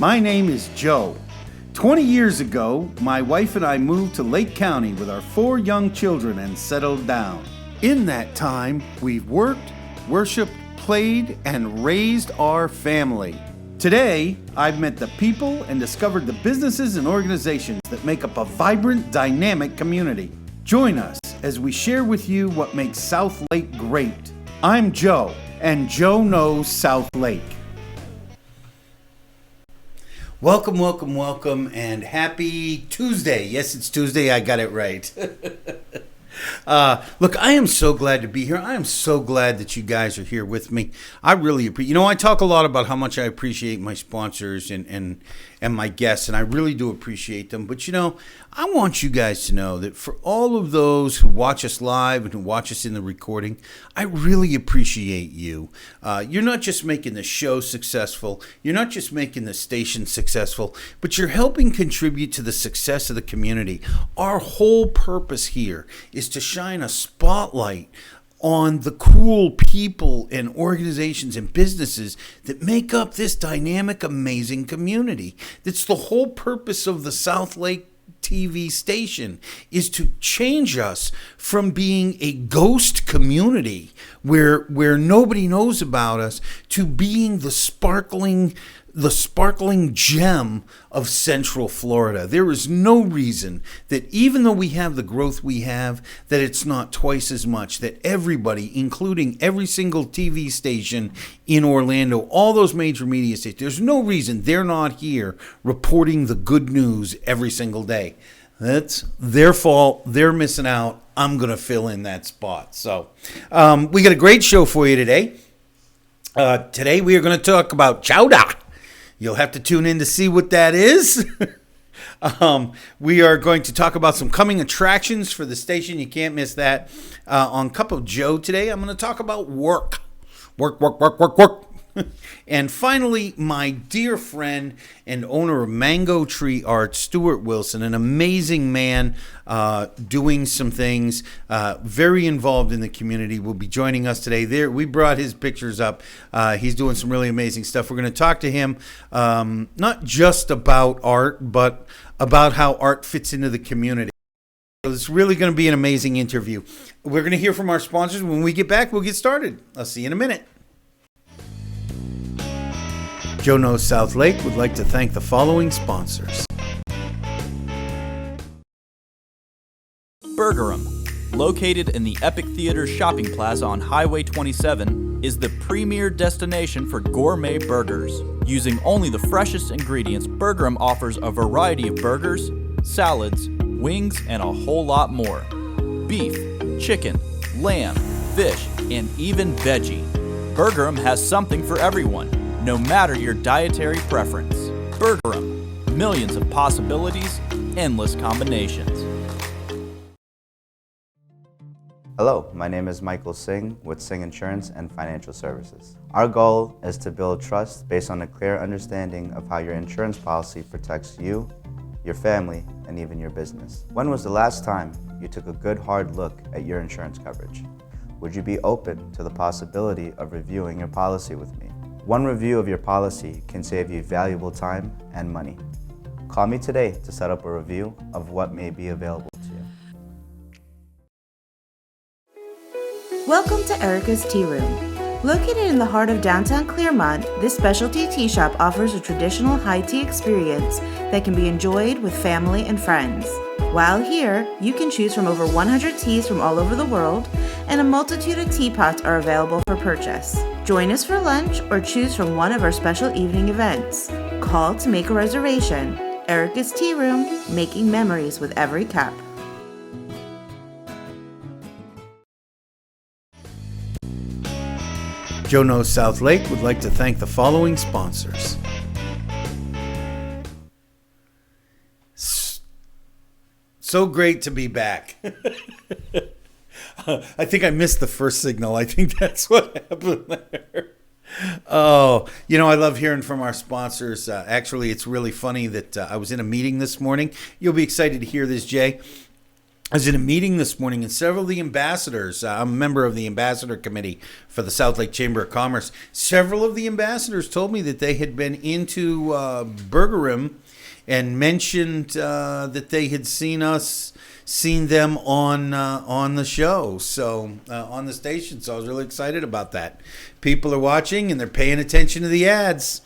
My name is Joe. 20 years ago, my wife and I moved to Lake County with our 4 young children and settled down. In that time, we've worked, worshiped, played, and raised our family. Today, I've met the people and discovered the businesses and organizations that make up a vibrant, dynamic community. Join us as we share with you what makes South Lake great. I'm Joe, and Joe knows South Lake. Welcome, welcome, welcome, and happy Tuesday. Yes, it's Tuesday. I got it right. Look, I am so glad to be here. I am so glad that you guys are here with me. I really appreciate, I talk a lot about how much I appreciate my sponsors and my guests, and I really do appreciate them. But, I want you guys to know that for all of those who watch us live and who watch us in the recording, I really appreciate you. You're not just making the show successful. You're not just making the station successful, but you're helping contribute to the success of the community. Our whole purpose here is to shine a spotlight on the cool people and organizations and businesses that make up this dynamic, amazing community. That's the whole purpose of the South Lake TV station, is to change us from being a ghost community where nobody knows about us to being the sparkling gem of Central Florida. There is no reason that even though we have the growth we have, that it's not twice as much, that everybody, including every single TV station in Orlando, all those major media stations, there's no reason they're not here reporting the good news every single day. That's their fault. They're missing out. I'm going to fill in that spot. So we got a great show for you today. Today we are going to talk about chowder. You'll have to tune in to see what that is. We are going to talk about some coming attractions for the station. You can't miss that. On Cup of Joe today, I'm going to talk about work. Work. And finally, my dear friend and owner of Mango Tree Art, Stuart Wilson, an amazing man doing some things, very involved in the community, will be joining us today. We brought his pictures up. He's doing some really amazing stuff. We're going to talk to him not just about art, but about how art fits into the community. So it's really going to be an amazing interview. We're going to hear from our sponsors. When we get back, we'll get started. I'll see you in a minute. Joe Knows South Lake would like to thank the following sponsors. Burgerum, located in the Epic Theater Shopping Plaza on Highway 27, is the premier destination for gourmet burgers. Using only the freshest ingredients, Burgerum offers a variety of burgers, salads, wings, and a whole lot more. Beef, chicken, lamb, fish, and even veggie. Burgerum has something for everyone, no matter your dietary preference. Burgerum, millions of possibilities, endless combinations. Hello, my name is Michael Singh with Singh Insurance and Financial Services. Our goal is to build trust based on a clear understanding of how your insurance policy protects you, your family, and even your business. When was the last time you took a good hard look at your insurance coverage? Would you be open to the possibility of reviewing your policy with me? One review of your policy can save you valuable time and money. Call me today to set up a review of what may be available to you. Welcome to Erica's Tea Room. Located in the heart of downtown Claremont, this specialty tea shop offers a traditional high tea experience that can be enjoyed with family and friends. While here, you can choose from over 100 teas from all over the world, and a multitude of teapots are available for purchase. Join us for lunch or choose from one of our special evening events. Call to make a reservation. Erica's Tea Room, making memories with every cup. Joe Knows South Lake would like to thank the following sponsors. So great to be back. I think I missed the first signal. I think that's what happened there. Oh, I love hearing from our sponsors. Actually, it's really funny that I was in a meeting this morning. You'll be excited to hear this, Jay. I was in a meeting this morning, and several of the ambassadors, I'm a member of the ambassador committee for the South Lake Chamber of Commerce. Several of the ambassadors told me that they had been into Burgerim and mentioned that they had seen them on the show, so on the station. So I was really excited about that. People are watching and they're paying attention to the ads.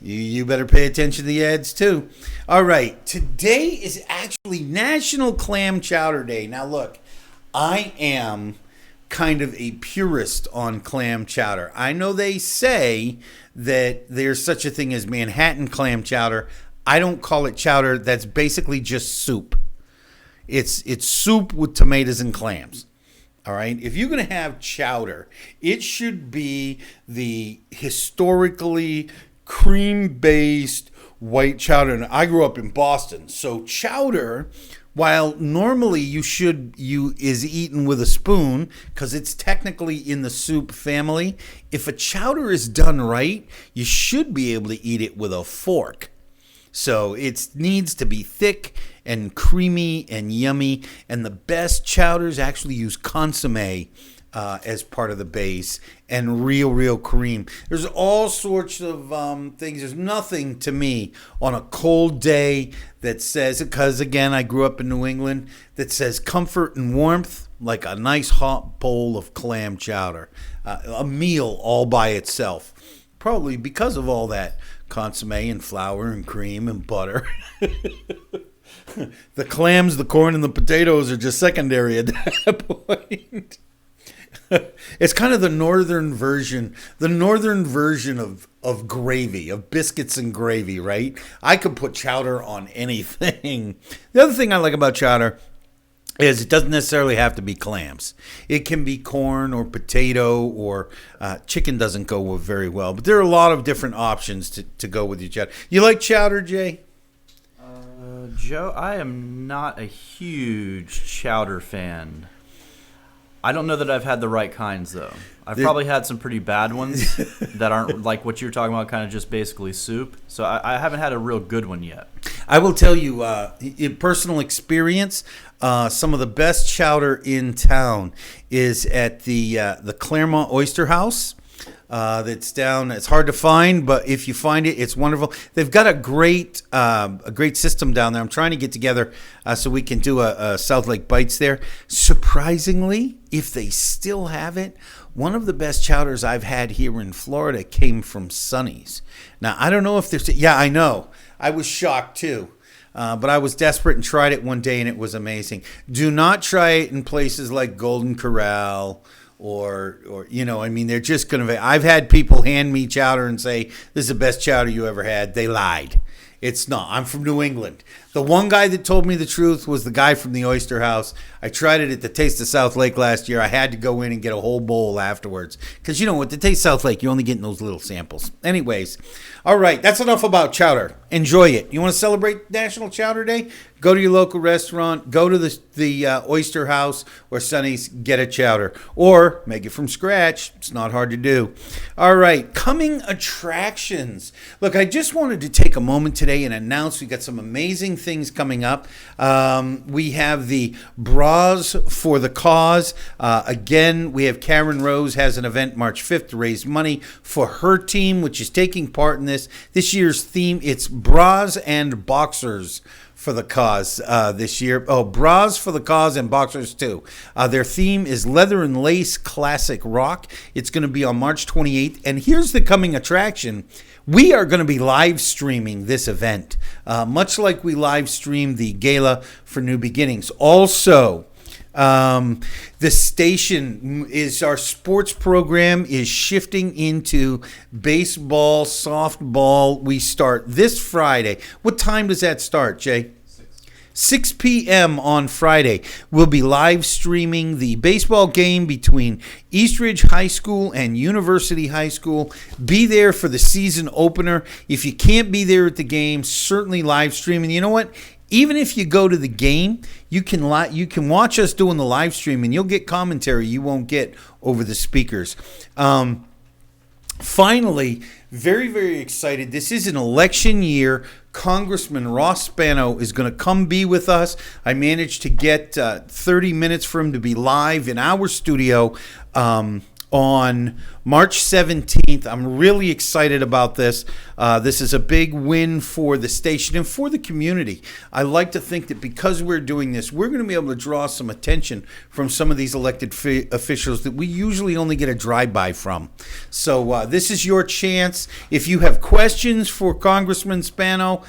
You better pay attention to the ads too. All right, today is actually National Clam Chowder Day. Now look, I am kind of a purist on clam chowder. I know they say that there's such a thing as Manhattan clam chowder. I don't call it chowder. That's basically just soup. It's soup with tomatoes and clams. All right. If you're going to have chowder, it should be the historically cream-based white chowder. And I grew up in Boston, so chowder, while normally is eaten with a spoon because it's technically in the soup family, if a chowder is done right, you should be able to eat it with a fork. So it needs to be thick and creamy and yummy, and the best chowders actually use consommé as part of the base and real cream. There's all sorts of things. There's nothing to me on a cold day that says, because again, I grew up in New England, that says comfort and warmth like a nice hot bowl of clam chowder, a meal all by itself. Probably because of all that consommé and flour and cream and butter. The clams, the corn, and the potatoes are just secondary at that point. It's kind of the northern version of gravy, of biscuits and gravy, right? I could put chowder on anything. The other thing I like about chowder is it doesn't necessarily have to be clams. It can be corn or potato, or chicken doesn't go very well. But there are a lot of different options to go with your chowder. You like chowder, Jay? Joe, I am not a huge chowder fan. I don't know that I've had the right kinds, though. I've probably had some pretty bad ones that aren't like what you're talking about, kind of just basically soup. So I haven't had a real good one yet. I will tell you, in personal experience, some of the best chowder in town is at the Claremont Oyster House. That's down. It's hard to find, but if you find it, it's wonderful. They've got a great system down there. I'm trying to get together so we can do a South Lake Bites there. Surprisingly, if they still have it, one of the best chowders I've had here in Florida came from Sonny's. Now, I don't know if there's... Yeah, I know. I was shocked, too. But I was desperate and tried it one day, and it was amazing. Do not try it in places like Golden Corral or I mean, they're just going to... I've had people hand me chowder and say, this is the best chowder you ever had. They lied. It's not. I'm from New England. The one guy that told me the truth was the guy from the Oyster House. I tried it at the Taste of South Lake last year. I had to go in and get a whole bowl afterwards. Because, with the Taste of South Lake, you're only getting those little samples. Anyways, all right, that's enough about chowder. Enjoy it. You want to celebrate National Chowder Day? Go to your local restaurant. Go to the Oyster House or Sonny's. Get a chowder. Or make it from scratch. It's not hard to do. All right, coming attractions. Look, I just wanted to take a moment today and announce we got some amazing things coming up. We have the Bras for the Cause. Again, we have Karen Rose has an event March 5th to raise money for her team, which is taking part in this. This year's theme, it's Bras and Boxers for the Cause this year. Oh, Bras for the Cause and Boxers too. Their theme is Leather and Lace Classic Rock. It's going to be on March 28th. And here's the coming attraction. We are going to be live streaming this event, much like we live streamed the Gala for New Beginnings. Also, the station is our sports program is shifting into baseball, softball. We start this Friday. What time does that start, Jay? 6 p.m. on Friday. We'll be live streaming the baseball game between Eastridge High School and University High School. Be there for the season opener. If you can't be there at the game, certainly live streaming. You know what? Even if you go to the game, you can watch us doing the live stream, and you'll get commentary you won't get over the speakers. Finally, very, very excited. This is an election year. Congressman Ross Spano is going to come be with us. I managed to get 30 minutes for him to be live in our studio on March 17th. I'm really excited about this. This is a big win for the station and for the community. I like to think that because we're doing this, we're going to be able to draw some attention from some of these elected officials that we usually only get a drive-by from. So this is your chance. If you have questions for Congressman Spano,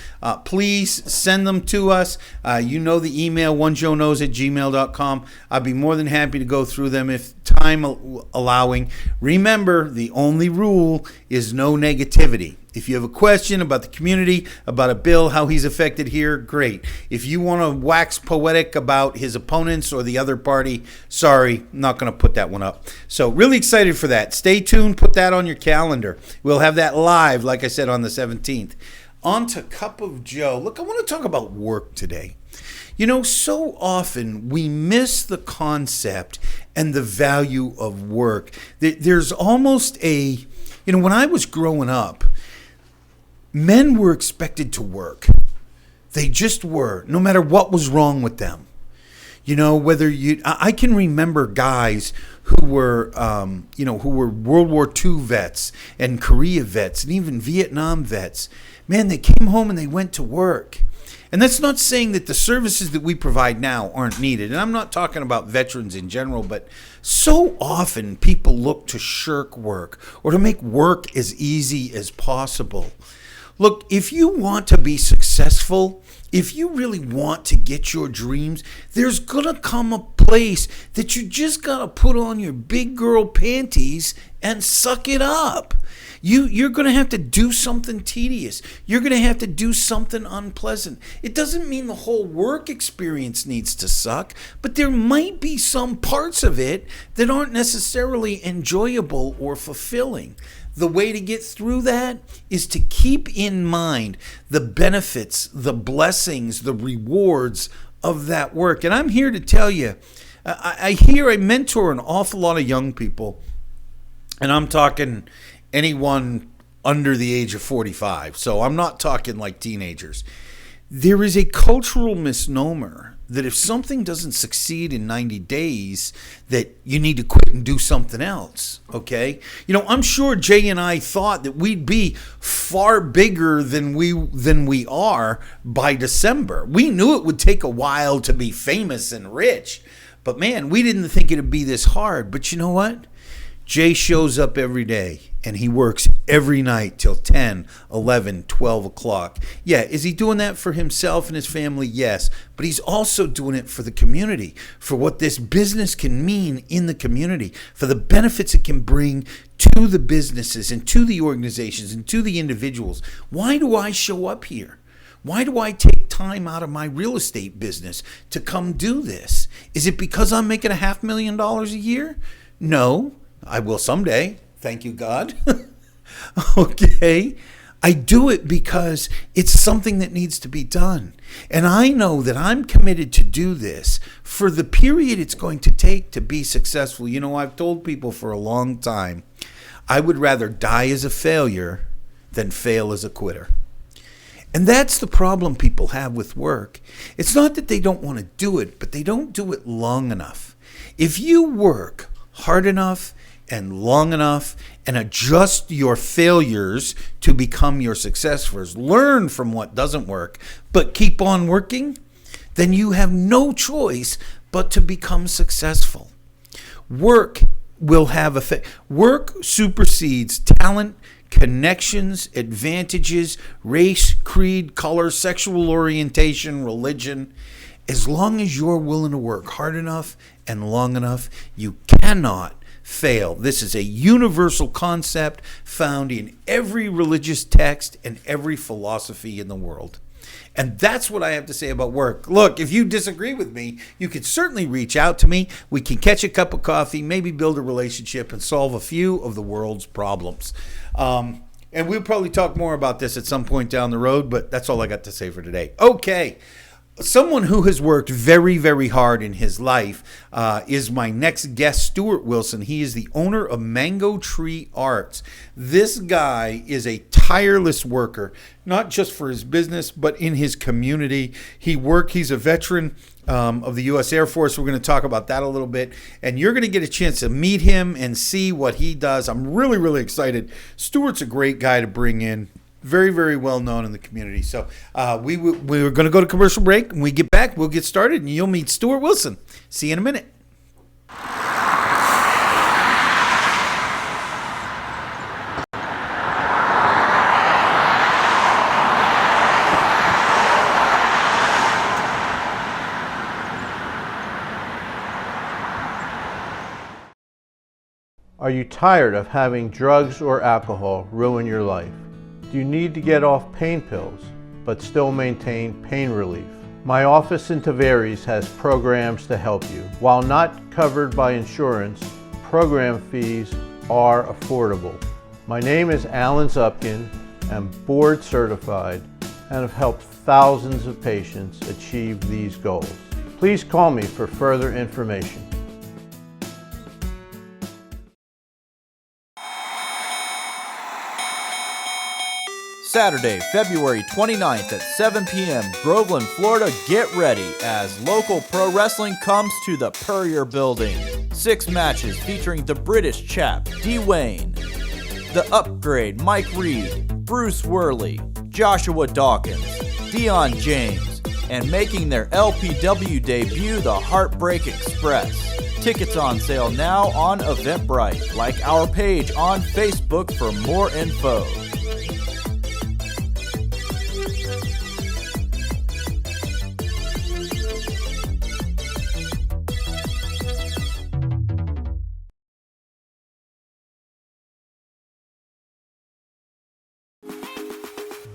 please send them to us. You know the email, onejoeknows@gmail.com. I'd be more than happy to go through them if time allowing. Remember, the only rule is no negativity. If you have a question about the community, about a bill, how he's affected here, great. If you want to wax poetic about his opponents or the other party, sorry, not going to put that one up. So really excited for that. Stay tuned. Put that on your calendar. We'll have that live, like I said, on the 17th. On to Cup of Joe. Look, I want to talk about work today. You know, so often we miss the concept and the value of work. There's almost when I was growing up, men were expected to work. They just were, no matter what was wrong with them. You know, I can remember guys who were World War II vets and Korea vets and even Vietnam vets. Man, they came home and they went to work. And that's not saying that the services that we provide now aren't needed. And I'm not talking about veterans in general, but so often people look to shirk work or to make work as easy as possible. Look, if you want to be successful, if you really want to get your dreams, there's going to come a place that you just got to put on your big girl panties and suck it up. You're going to have to do something tedious. You're going to have to do something unpleasant. It doesn't mean the whole work experience needs to suck, but there might be some parts of it that aren't necessarily enjoyable or fulfilling. The way to get through that is to keep in mind the benefits, the blessings, the rewards of that work. And I'm here to tell you, I mentor an awful lot of young people, and I'm talking anyone under the age of 45. So I'm not talking like teenagers. There is a cultural misnomer that if something doesn't succeed in 90 days, that you need to quit and do something else, okay? You know, I'm sure Jay and I thought that we'd be far bigger than we are by December. We knew it would take a while to be famous and rich, but man, we didn't think it'd be this hard. But you know what? Jay shows up every day and he works every night till 10, 11, 12 o'clock. Yeah, is he doing that for himself and his family? Yes, but he's also doing it for the community, for what this business can mean in the community, for the benefits it can bring to the businesses and to the organizations and to the individuals. Why do I show up here? Why do I take time out of my real estate business to come do this? Is it because I'm making $500,000 a year? No. I will someday. Thank you, God. Okay. I do it because it's something that needs to be done. And I know that I'm committed to do this for the period it's going to take to be successful. You know, I've told people for a long time, I would rather die as a failure than fail as a quitter. And that's the problem people have with work. It's not that they don't want to do it, but they don't do it long enough. If you work hard enough and long enough and adjust your failures to become your successes, learn from what doesn't work, but keep on working, then you have no choice but to become successful. Work will have effect. Work supersedes talent, connections, advantages, race, creed, color, sexual orientation, religion. As long as you're willing to work hard enough and long enough, you cannot fail. This is a universal concept found in every religious text and every philosophy in the world. And that's what I have to say about work. Look, if you disagree with me, you can certainly reach out to me. We can catch a cup of coffee, maybe build a relationship, and solve a few of the world's problems. And we'll probably talk more about this at some point down the road, but that's all I got to say for today. Okay. Someone who has worked very, very hard in his life is my next guest, Stuart Wilson. He is the owner of Mango Tree Arts. This guy is a tireless worker, not just for his business, but in his community. He's a veteran of the U.S. Air Force. We're going to talk about that a little bit. And you're going to get a chance to meet him and see what he does. I'm really, really excited. Stuart's a great guy to bring in. Very, very well known in the community. So we're going to go to commercial break. When we get back, we'll get started, and you'll meet Stuart Wilson. See you in a minute. Are you tired of having drugs or alcohol ruin your life? Do you need to get off pain pills, but still maintain pain relief? My office in Tavares has programs to help you. While not covered by insurance, program fees are affordable. My name is Alan Zupkin. I'm board certified and have helped thousands of patients achieve these goals. Please call me for further information. Saturday, February 29th at 7 p.m., Groveland, Florida. Get ready as local pro wrestling comes to the Purrier Building. 6 matches featuring the British chap, D-Wayne, The Upgrade, Mike Reed, Bruce Worley, Joshua Dawkins, Dion James, and making their LPW debut, the Heartbreak Express. Tickets on sale now on Eventbrite. Like our page on Facebook for more info.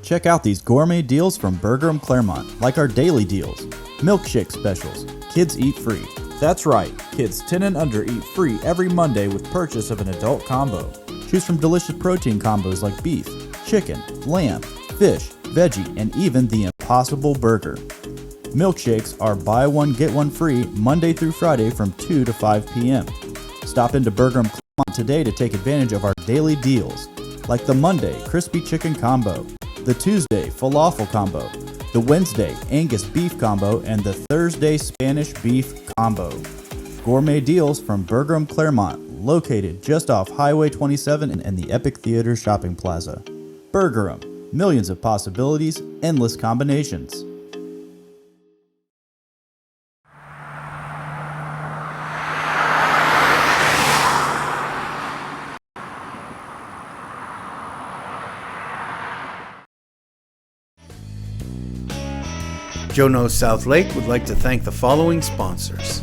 Check out these gourmet deals from Bergeron Claremont, like our daily deals. Milkshake specials. Kids eat free. That's right, kids 10 and under eat free every Monday with purchase of an adult combo. Choose from delicious protein combos like beef, chicken, lamb, fish, veggie, and even the Impossible Burger. Milkshakes are buy one, get one free Monday through Friday from 2 to 5 p.m. Stop into Bergeron Claremont today to take advantage of our daily deals, like the Monday Crispy Chicken Combo, the Tuesday Falafel Combo, the Wednesday Angus Beef Combo, and the Thursday Spanish Beef Combo. Gourmet deals from Bergeron Claremont, located just off Highway 27 and the Epic Theater Shopping Plaza. Bergeron, millions of possibilities, endless combinations. Joe Knows South Lake would like to thank the following sponsors.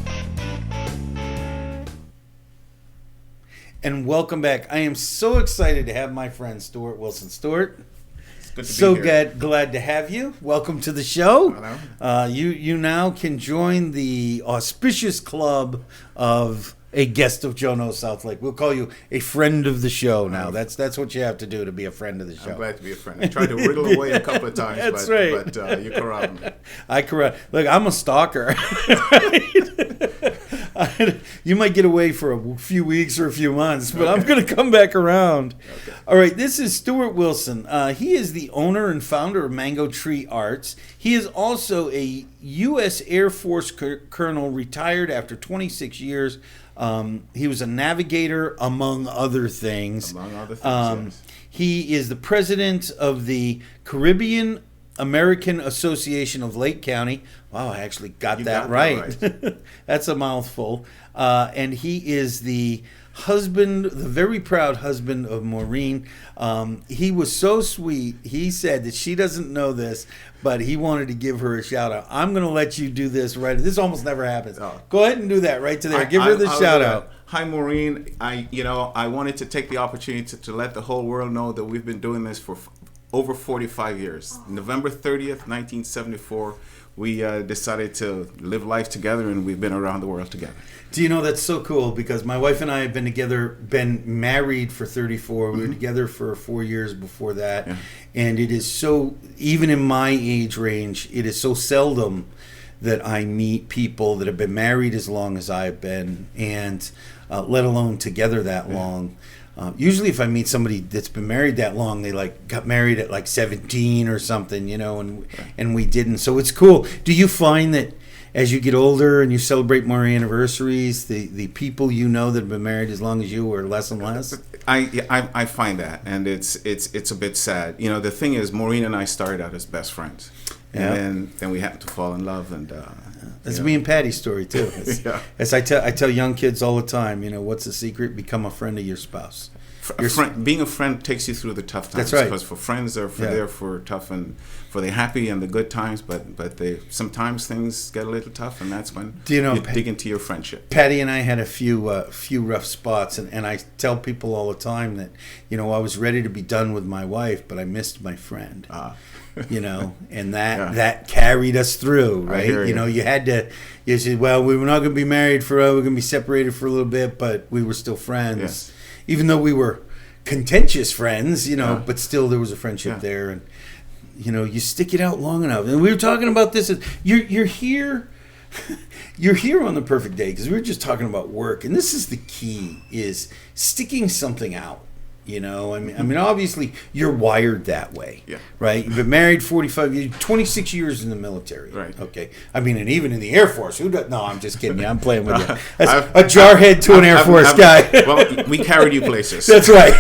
And welcome back. I am so excited to have my friend Stuart Wilson. Stuart, it's good to so be here. glad to have you. Welcome to the show. Hello. You now can join the auspicious club of a guest of Joe Knows South Lake. We'll call you a friend of the show now. That's what you have to do to be a friend of the show. I'm glad to be a friend. I tried to wriggle away a couple of times, That's but, right. but you corralled me. I correct. Look, I'm a stalker. You might get away for a few weeks or a few months, but I'm going to come back around. Okay. All right, this is Stuart Wilson. He is the owner and founder of Mango Tree Arts. He is also a U.S. Air Force colonel, retired after 26 years. He was a navigator, among other things. Among other things, yes. He is the president of the Caribbean American Association of Lake County. Wow, I actually got that right. That's a mouthful. And he is the husband, the very proud husband of Maureen. He was so sweet. He said that she doesn't know this, but he wanted to give her a shout out. I'm going to let you do this right. This almost never happens. Oh. Go ahead and do that right to there. Give her the shout out. Hi, Maureen. I wanted to take the opportunity to let the whole world know that we've been doing this for over 45 years. November 30th, 1974, we decided to live life together, and we've been around the world together. Do you know, that's so cool, because my wife and I have been married for 34. We were together for 4 years before that. Yeah. And it is so, even in my age range, it is so seldom that I meet people that have been married as long as I've been, and let alone together that long. Usually if I meet somebody that's been married that long, they like got married at like 17 or something, you know, and we didn't. So it's cool. Do you find that as you get older and you celebrate more anniversaries, the people you know that have been married as long as you are less and less? I find that, and it's a bit sad. You know, the thing is, Maureen and I started out as best friends, and then we happened to fall in love, and that's me and Patty's story too. As I tell young kids all the time, you know, what's the secret? Become a friend of your spouse. Being a friend takes you through the tough times. That's right. Because for friends, they're there for tough and for the happy and the good times. But they sometimes things get a little tough, and that's when you dig into your friendship. Patty and I had a few rough spots, and I tell people all the time that, you know, I was ready to be done with my wife, but I missed my friend. You know, and that carried us through, right? You know, you said, well, we were not going to be married forever, we're going to be separated for a little bit, but we were still friends. Yes. Even though we were contentious friends, you know, but still there was a friendship there, and you know, you stick it out long enough. And we were talking about this. You're here, you're here on the perfect day, because we were just talking about work, and this is the key: is sticking something out. You know, I mean, obviously you're wired that way, right? You've been married 45 years, 26 years in the military, right? Okay, I mean, and even in the Air Force. Who does? No, I'm just kidding you. I'm playing with you. That's a jarhead to an Air Force guy. Well, we carried you places. That's right.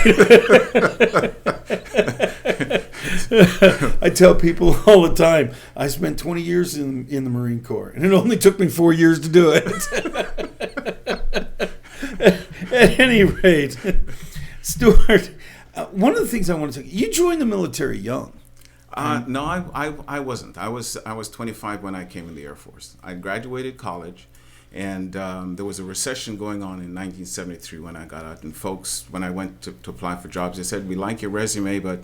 I tell people all the time, I spent 20 years in the Marine Corps, and it only took me 4 years to do it. At any rate, Stuart, one of the things I want to tell you joined the military young. No, I wasn't. I was 25 when I came in the Air Force. I graduated college, and there was a recession going on in 1973 when I got out. And folks, when I went to apply for jobs, they said, "We like your resume, but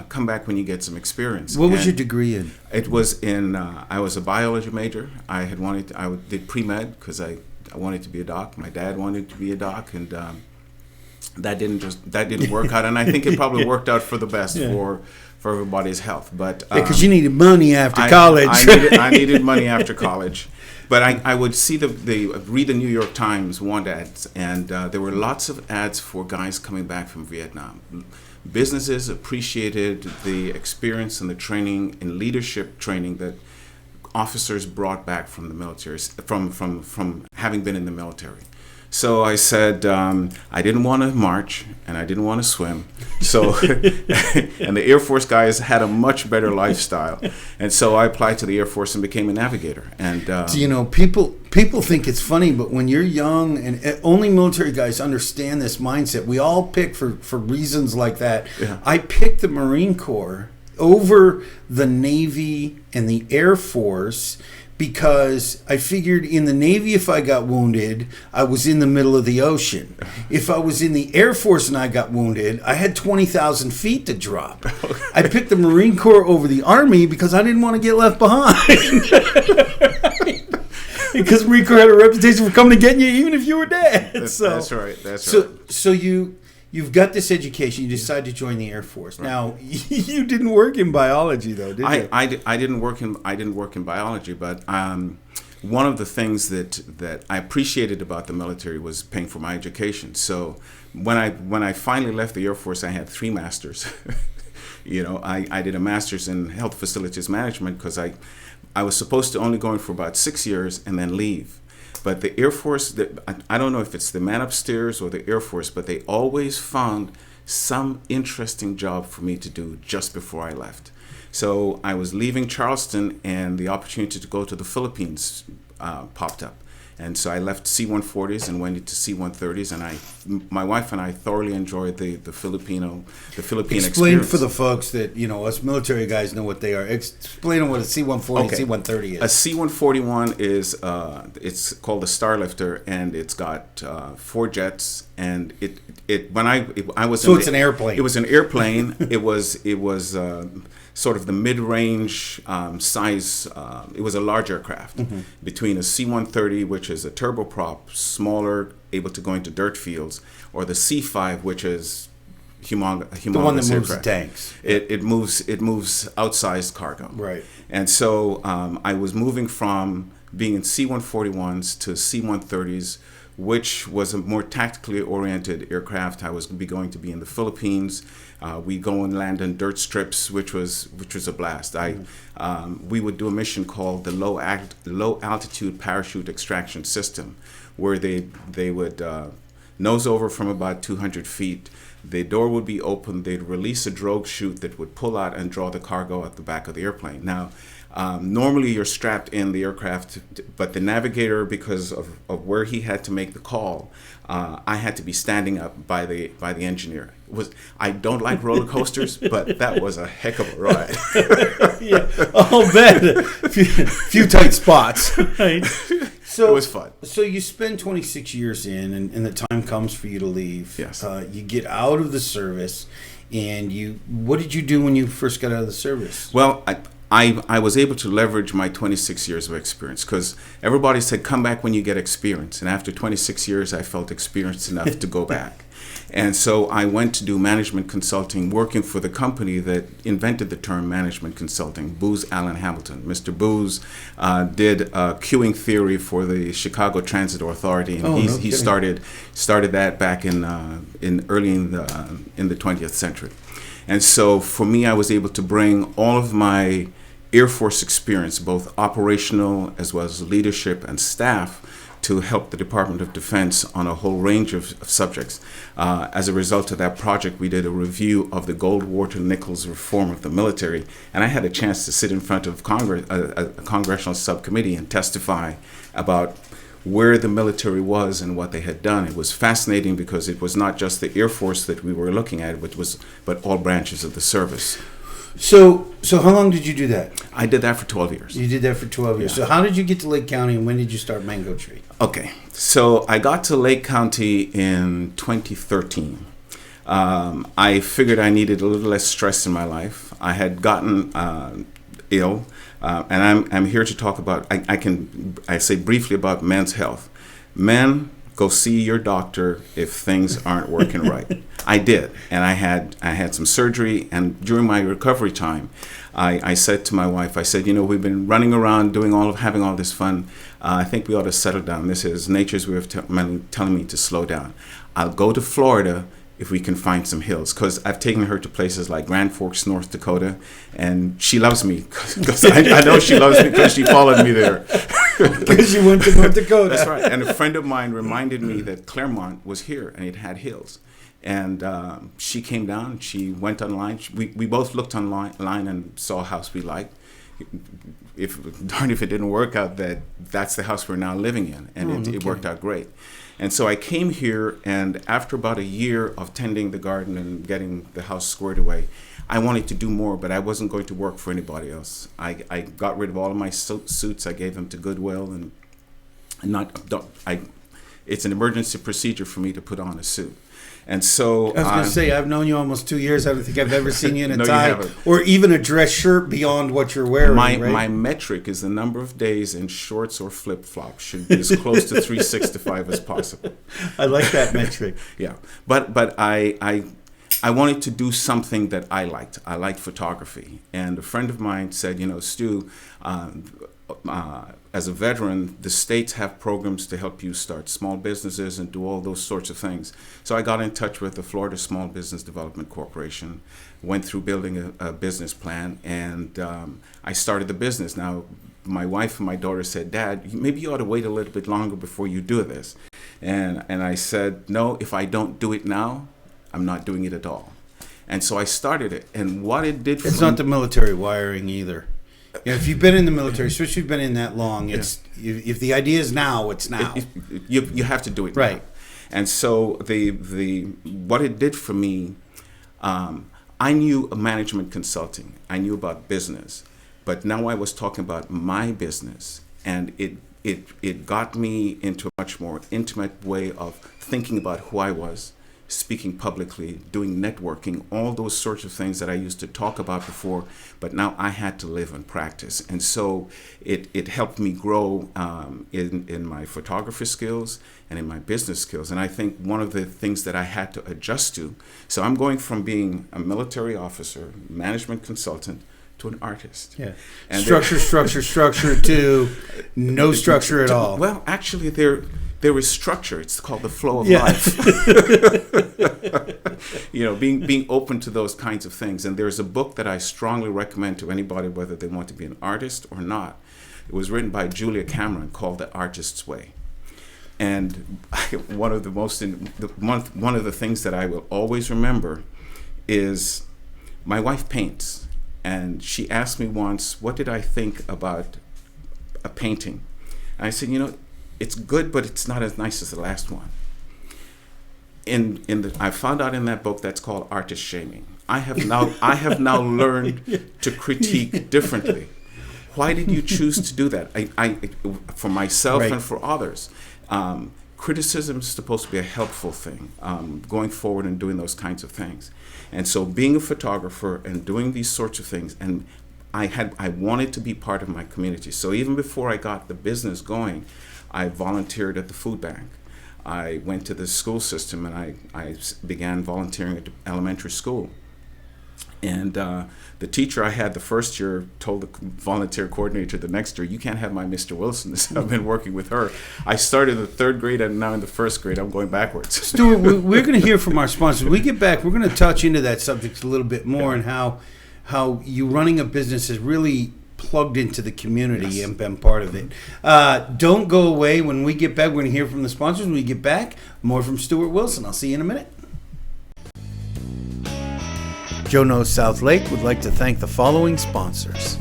come back when you get some experience." What was your degree in? It was in. I was a biology major. I did pre-med because I wanted to be a doc. My dad wanted to be a doc, and that didn't work out. And I think it probably worked out for the best for everybody's health. But because you needed money after college. I needed money after college. But I would see read the New York Times want ads, and there were lots of ads for guys coming back from Vietnam. Businesses appreciated the experience and the training and leadership training that officers brought back from the military, from having been in the military. So I said, I didn't want to march and I didn't want to swim. So, and the Air Force guys had a much better lifestyle. And so I applied to the Air Force and became a navigator. And so, you know, people think it's funny, but when you're young, and only military guys understand this mindset. We all pick for reasons like that. Yeah. I picked the Marine Corps over the Navy and the Air Force because I figured in the Navy, if I got wounded, I was in the middle of the ocean. If I was in the Air Force and I got wounded, I had 20,000 feet to drop. Okay. I picked the Marine Corps over the Army because I didn't want to get left behind. Because Marine Corps had a reputation for coming to get you even if you were dead. That's right. So you've got this education. You decide to join the Air Force. Right. Now, you didn't work in biology, though, did you? I didn't work in biology, but one of the things that I appreciated about the military was paying for my education. So when I finally left the Air Force, I had 3 masters. You know, I did a master's in health facilities management because I was supposed to only go in for about 6 years and then leave. But the Air Force, I don't know if it's the man upstairs or the Air Force, but they always found some interesting job for me to do just before I left. So I was leaving Charleston, and the opportunity to go to the Philippines popped up. And so I left C-140s and went into C-130s, and my wife and I thoroughly enjoyed the Philippine experience. Explain for the folks that, you know, us military guys know what they are. Explain what a C-140 and C-130 is. A C-141 is it's called a Starlifter, and it's got 4 jets and I was So it's an airplane. It was an airplane. it was sort of the mid-range size. It was a large aircraft between a C-130, which is a turboprop, smaller, able to go into dirt fields, or the C-5, which is humongous. The one that moves aircraft. the tanks. It moves outsized cargo. Right. And so I was moving from being in C-141s to C-130s, which was a more tactically oriented aircraft. I was going to be in the Philippines. We go and land on dirt strips, which was a blast. We would do a mission called the low altitude parachute extraction system, where they would nose over from about 200 feet. The door would be open. They'd release a drogue chute that would pull out and draw the cargo at the back of the airplane. Now, normally you're strapped in the aircraft, but the navigator, because of where he had to make the call, I had to be standing up by the engineer. I don't like roller coasters, but that was a heck of a ride. Yeah, I'll bet. A few tight spots. Right. So it was fun. So you spend 26 years in, and the time comes for you to leave. Yes. You get out of the service, and what did you do when you first got out of the service? Well, I was able to leverage my 26 years of experience, because everybody said, come back when you get experience. And after 26 years, I felt experienced enough to go back. And so I went to do management consulting, working for the company that invented the term management consulting, Booz Allen Hamilton. Mr. Booz did queuing theory for the Chicago Transit Authority, and he started that back in early in the 20th century. And so for me, I was able to bring all of my Air Force experience, both operational as well as leadership and staff, to help the Department of Defense on a whole range of subjects. As a result of that project, we did a review of the Goldwater-Nichols reform of the military, and I had a chance to sit in front of Congress, a congressional subcommittee, and testify about where the military was and what they had done. It was fascinating because it was not just the Air Force that we were looking at, but all branches of the service. So how long did you do that? I did that for 12 years. You did that for 12 years. Yeah. So how did you get to Lake County, and when did you start Mango Tree? Okay, so I got to Lake County in 2013. I figured I needed a little less stress in my life. I had gotten ill, and I'm here to talk about. I say briefly about men's health. Men, go see your doctor if things aren't working right. I did, and I had some surgery, and during my recovery time, I said to my wife, I said, we've been running around having all this fun. I think we ought to settle down. This is nature's way of telling me to slow down. I'll go to Florida if we can find some hills, because I've taken her to places like Grand Forks, North Dakota, and she loves me, because I know she loves me because she followed me there. Because you went to North Dakota. That's right. And a friend of mine reminded me that Claremont was here and it had hills. And she came down, she went online. We both looked online and saw a house we liked. If it didn't work out, that's the house we're now living in. And it worked out great. And so I came here, and after about a year of tending the garden and getting the house squared away, I wanted to do more, but I wasn't going to work for anybody else. I got rid of all of my suits. I gave them to Goodwill, and it's an emergency procedure for me to put on a suit. And so I was going to say, I've known you almost 2 years. I don't think I've ever seen you in a No, you tie haven't. or even a dress shirt beyond what you're wearing. My metric is the number of days in shorts or flip-flops should be as close to 365 as possible. I like that metric. Yeah, but I wanted to do something that I liked. I liked photography, and a friend of mine said, Stu, as a veteran, the states have programs to help you start small businesses and do all those sorts of things. So I got in touch with the Florida Small Business Development Corporation, went through building a business plan, and I started the business. Now, my wife and my daughter said, Dad, maybe you ought to wait a little bit longer before you do this. And I said, no, if I don't do it now, I'm not doing it at all. And so I started it. And what it did for me... It's not the military wiring either. If you've been in the military, especially if you've been in that long, it's if the idea is now, it's now. You have to do it right. now. And so what it did for me, I knew management consulting. I knew about business. But now I was talking about my business. And it got me into a much more intimate way of thinking about who I was, speaking publicly, doing networking, all those sorts of things that I used to talk about before, but now I had to live and practice. And so it helped me grow in my photography skills and in my business skills. And I think one of the things that I had to adjust to, so I'm going from being a military officer, management consultant, to an artist. Yeah. And Structure to no structure at all. Well, actually, there is structure. It's called the flow of Yeah. life. Being open to those kinds of things. And there's a book that I strongly recommend to anybody, whether they want to be an artist or not. It was written by Julia Cameron, called The Artist's Way. And one of the things that I will always remember is my wife paints. And she asked me once, what did I think about a painting? And I said, it's good, but it's not as nice as the last one. I found out in that book that's called artist shaming. I have now learned to critique differently. Why did you choose to do that? I for myself and for others. Criticism is supposed to be a helpful thing, going forward and doing those kinds of things. And so being a photographer and doing these sorts of things, and I wanted to be part of my community. So even before I got the business going, I volunteered at the food bank. I went to the school system and I began volunteering at the elementary school. And the teacher I had the first year told the volunteer coordinator the next year, you can't have my Mr. Wilson. I've been working with her. I started in the third grade and now in the first grade I'm going backwards. Stuart, we're going to hear from our sponsors. When we get back, we're going to touch into that subject a little bit more and how you running a business has really plugged into the community and been part of it. Don't go away. When we get back, we're going to hear from the sponsors. When we get back, more from Stuart Wilson. I'll see you in a minute. Joe Knows South Lake would like to thank the following sponsors.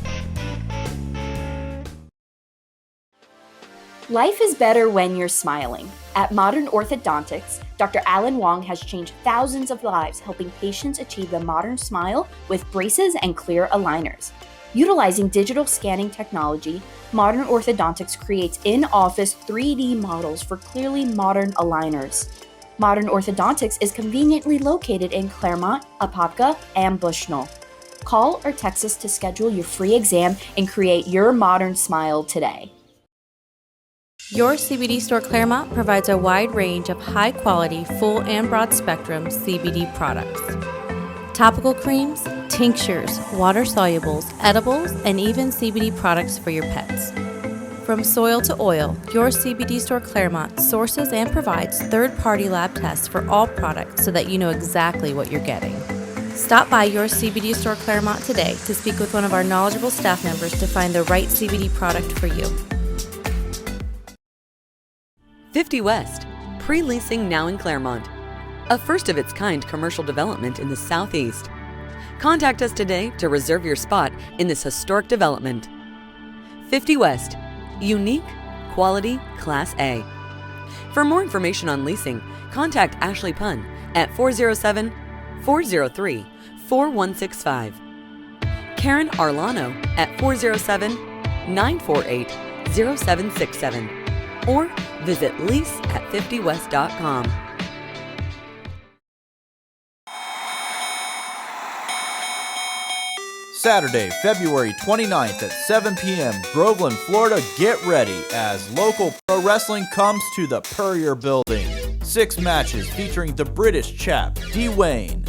Life is better when you're smiling. At Modern Orthodontics, Dr. Alan Wong has changed thousands of lives, helping patients achieve the modern smile with braces and clear aligners. Utilizing digital scanning technology, Modern Orthodontics creates in-office 3D models for clearly modern aligners. Modern Orthodontics is conveniently located in Claremont, Apopka, and Bushnell. Call or text us to schedule your free exam and create your modern smile today. Your CBD store Claremont provides a wide range of high-quality, full and broad-spectrum CBD products. Topical creams, tinctures, water solubles, edibles, and even CBD products for your pets. From soil to oil, your CBD store Claremont sources and provides third-party lab tests for all products so that you know exactly what you're getting. Stop by your CBD store Claremont today to speak with one of our knowledgeable staff members to find the right CBD product for you. 50 West, pre-leasing now in Claremont. A first-of-its-kind commercial development in the Southeast. Contact us today to reserve your spot in this historic development. 50 West, unique, quality, Class A. For more information on leasing, contact Ashley Punn at 407-403-4165. Karen Arlano at 407-948-0767. Or visit lease at 50west.com. Saturday, February 29th at 7 p.m. Groveland, Florida. Get ready as local pro wrestling comes to the Purrier Building. 6 matches featuring the British chap, D-Wayne,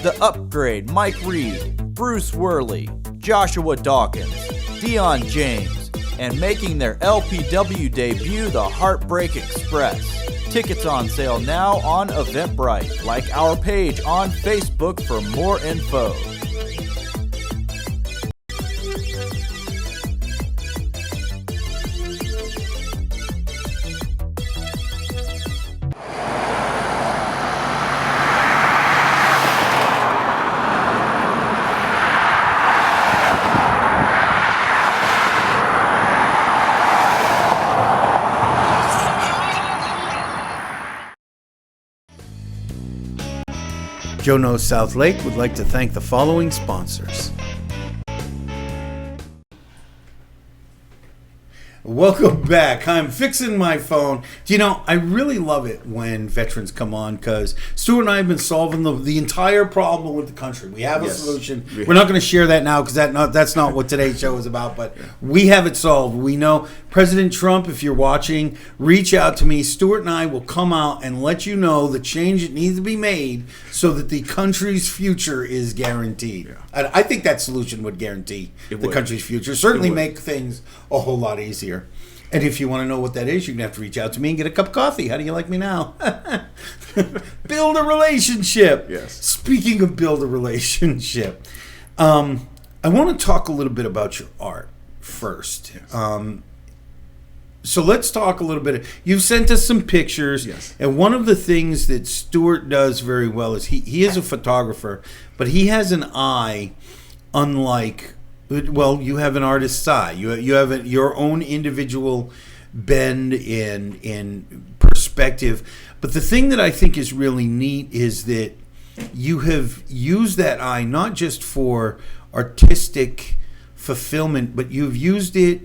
The Upgrade, Mike Reed, Bruce Worley, Joshua Dawkins, Dion James, and making their LPW debut, the Heartbreak Express. Tickets on sale now on Eventbrite. Like our page on Facebook for more info. Joe Knows South Lake would like to thank the following sponsors. Welcome back. I'm fixing my phone. Do you know, I really love it when veterans come on because Stuart and I have been solving the entire problem with the country. We have a solution. We're not going to share that now because that's not what today's show is about, but we have it solved. We know President Trump, if you're watching, reach out to me. Stuart and I will come out and let you know the change that needs to be made so that the country's future is guaranteed. Yeah. I think that solution would guarantee the country's future. Certainly make things a whole lot easier. And if you want to know what that is, you're going to have to reach out to me and get a cup of coffee. How do you like me now? Build a relationship. Yes. Speaking of build a relationship, I want to talk a little bit about your art first. Yes. So let's talk a little bit. You've sent us some pictures. Yes. And one of the things that Stuart does very well is he is a photographer, but he has an eye unlike... Well, you have an artist's eye. You have your own individual bend in perspective. But the thing that I think is really neat is that you have used that eye not just for artistic fulfillment, but you've used it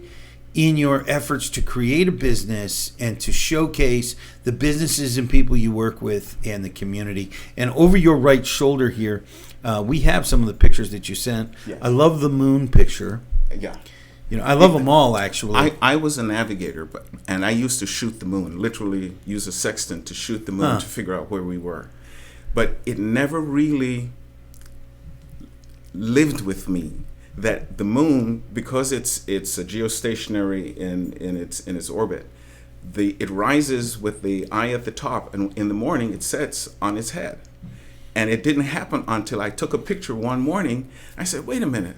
in your efforts to create a business and to showcase the businesses and people you work with and the community. And over your right shoulder here, we have some of the pictures that you sent. Yes. I love the moon picture. Yeah. You know, I love them all, actually. I was a navigator, and I used to shoot the moon, literally use a sextant to shoot the moon to figure out where we were. But it never really lived with me that the moon, because it's a geostationary in its orbit, it rises with the eye at the top, and in the morning it sets on its head. And it didn't happen until I took a picture one morning. I said, wait a minute.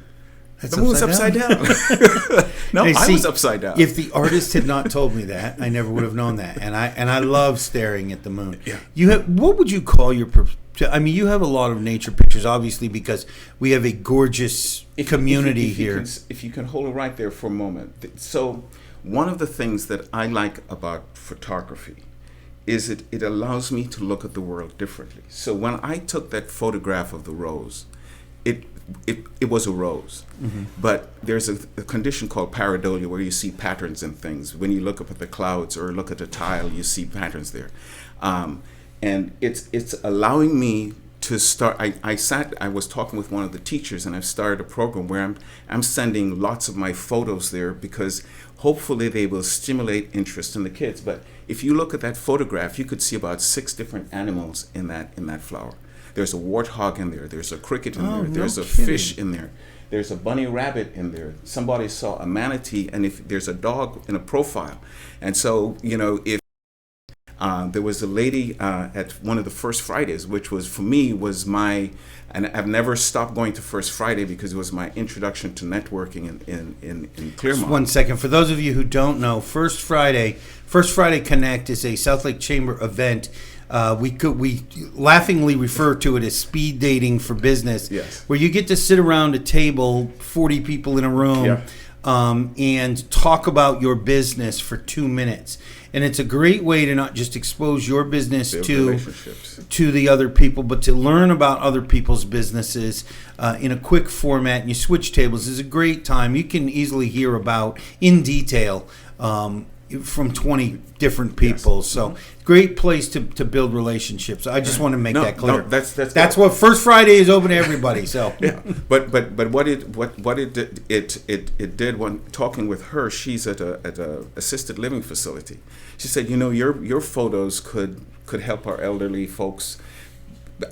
The moon's upside down. No, I was upside down. If the artist had not told me that, I never would have known that. And I love staring at the moon. Yeah. What would you call your... I mean, you have a lot of nature pictures, obviously, because we have a gorgeous community here. If you can hold it right there for a moment. So one of the things that I like about photography is it allows me to look at the world differently. So when I took that photograph of the rose, it was a rose. Mm-hmm. But there's a condition called pareidolia where you see patterns in things. When you look up at the clouds or look at a tile, you see patterns there. And it's allowing me to start. I was talking with one of the teachers, and I've started a program where I'm sending lots of my photos there because hopefully they will stimulate interest in the kids. But if you look at that photograph, you could see about 6 different animals in that flower. There's a warthog in there. There's a cricket in there. There's a fish in there. There's a bunny rabbit in there. Somebody saw a manatee, and if there's a dog in a profile. And so, if there was a lady at one of the First Fridays, which was, for me, and I've never stopped going to First Friday because it was my introduction to networking in Claremont. Just 1 second. For those of you who don't know, First Friday Connect is a South Lake Chamber event. We laughingly refer to it as speed dating for business, yes, where you get to sit around a table, 40 people in a room, yeah, and talk about your business for 2 minutes. And it's a great way to not just expose your business to the other people, but to learn about other people's businesses in a quick format. And you switch tables. It's a great time. You can easily hear about in detail from 20 different people. Yes. So great place to build relationships. I just want to make that clear. No, that's what First Friday is open to everybody. So yeah, but what it did when talking with her, she's at a assisted living facility. She said, your photos could help our elderly folks.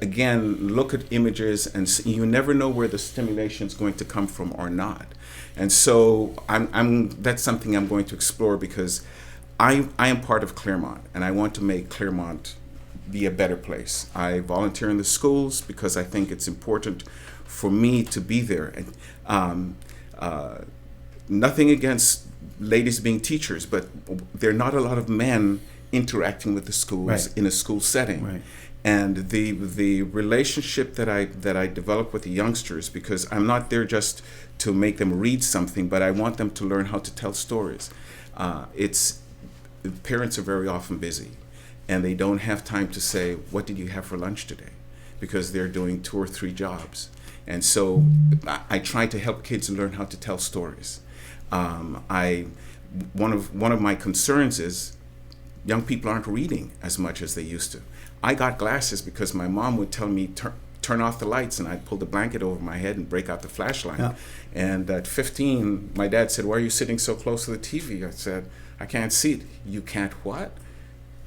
Again, look at images, and you never know where the stimulation is going to come from or not. And so that's something I'm going to explore because I am part of Claremont, and I want to make Claremont be a better place. I volunteer in the schools because I think it's important for me to be there. And nothing against ladies being teachers, but there are not a lot of men interacting with the schools in a school setting. Right. And the relationship that I develop with the youngsters, because I'm not there just to make them read something, but I want them to learn how to tell stories. Parents are very often busy, and they don't have time to say, what did you have for lunch today? Because they're doing 2 or 3 jobs. And so I try to help kids learn how to tell stories. one of my concerns is young people aren't reading as much as they used to. I got glasses because my mom would tell me turn off the lights, and I'd pull the blanket over my head and break out the flashlight. Yeah. And at 15, my dad said, "Why are you sitting so close to the TV?" I said, "I can't see it." "You can't what?"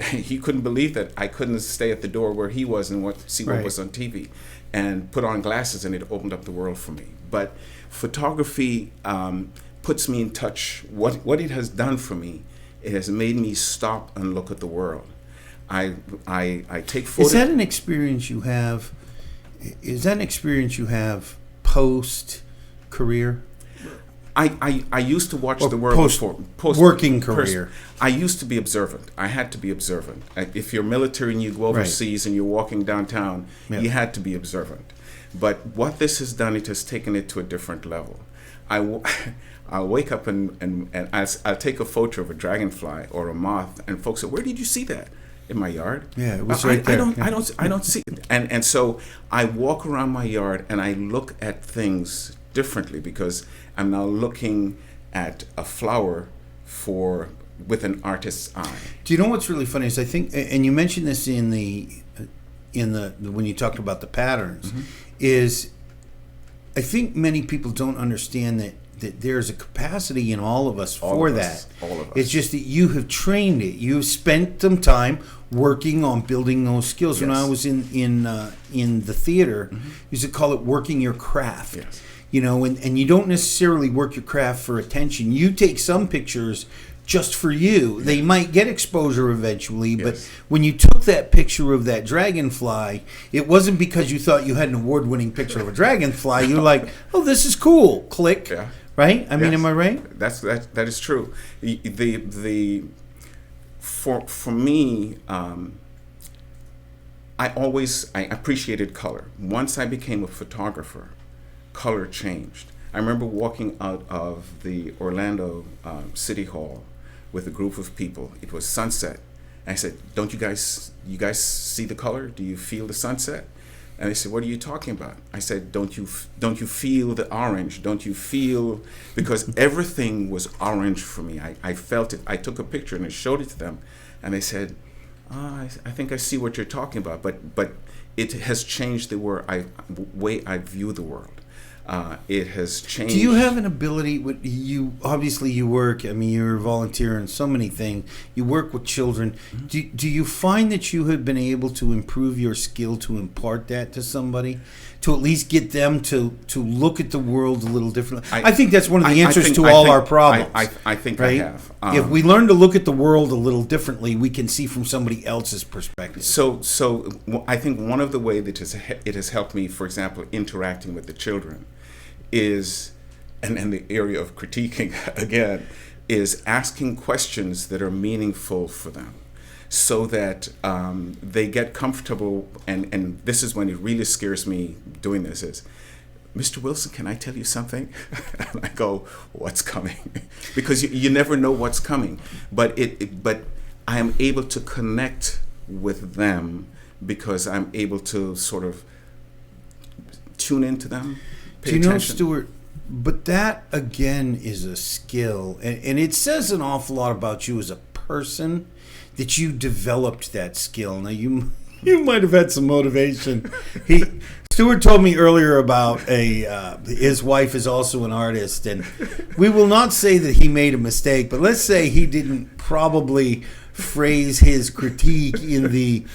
He couldn't believe that I couldn't stay at the door where he was and see what Right. was on TV, and put on glasses, and it opened up the world for me. But photography puts me in touch. What it has done for me, it has made me stop and look at the world. I take photos. Is that an experience you have? Is that an experience you have post career? I used to watch Or the world before working career. I used to be observant. I had to be observant. If you're military and you go overseas and you're walking downtown, you had to be observant. But what this has done, it has taken it to a different level. I'll wake up and I'll take a photo of a dragonfly or a moth, and folks say, "Where did you see that?" "In my yard." Yeah, it was right there. I don't see it. And so I walk around my yard and I look at things differently because I'm now looking at a flower with an artist's eye. Do you know what's really funny is I think, and you mentioned this in the when you talked about the patterns, is I think many people don't understand that there's a capacity in all of us for that. All of us. It's just that you have trained it. You've spent some time working on building those skills. When I was in the theater, we used to call it working your craft. Yes. You know, and you don't necessarily work your craft for attention. You take some pictures just for you. They might get exposure eventually, but when you took that picture of that dragonfly, it wasn't because you thought you had an award-winning picture of a dragonfly. You were like, "Oh, this is cool." Click. Yeah. Right? I mean, am I right? That is true. For me, I appreciated color. Once I became a photographer, color changed. I remember walking out of the Orlando City Hall with a group of people. It was sunset. And I said, "Don't you guys see the color? Do you feel the sunset?" And they said, "What are you talking about?" I said, "Don't you feel the orange? Don't you feel?" Because everything was orange for me. I felt it. I took a picture and I showed it to them, and they said, I think I see what you're talking about." But it has changed the way I view the world. It has changed. Do you have an ability? Obviously you work. I mean, you're a volunteer in so many things. You work with children. Do you find that you have been able to improve your skill to impart that to somebody, to at least get them to look at the world a little differently? I think that's one of the answers to all our problems. I think right? I have. If we learn to look at the world a little differently, we can see from somebody else's perspective. So I think one of the ways that it has helped me, for example, interacting with the children, is, and the area of critiquing again, is asking questions that are meaningful for them, so that they get comfortable. And this is when it really scares me doing this is, "Mr. Wilson, can I tell you something?" And I go, "What's coming?" Because you never know what's coming. But I am able to connect with them because I'm able to sort of tune into them. Do you know, Stuart, but that, again, is a skill. And it says an awful lot about you as a person that you developed that skill. Now, you might have had some motivation. Stuart told me earlier about his wife is also an artist. And we will not say that he made a mistake, but let's say he didn't probably phrase his critique in the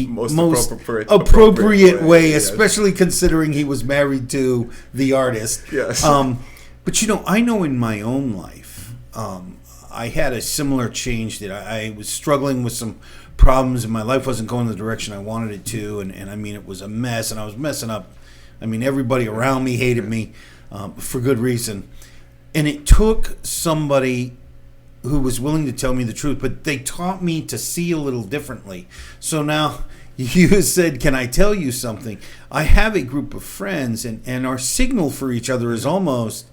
most appropriate way, especially considering he was married to the artist. Yes. But I know in my own life, I had a similar change that I was struggling with some problems and my life wasn't going the direction I wanted it to, and I mean, it was a mess, and I was messing up. I mean, everybody around me hated me for good reason, and it took somebody who was willing to tell me the truth, but they taught me to see a little differently. So now you said, "Can I tell you something?" I have a group of friends, and our signal for each other is almost,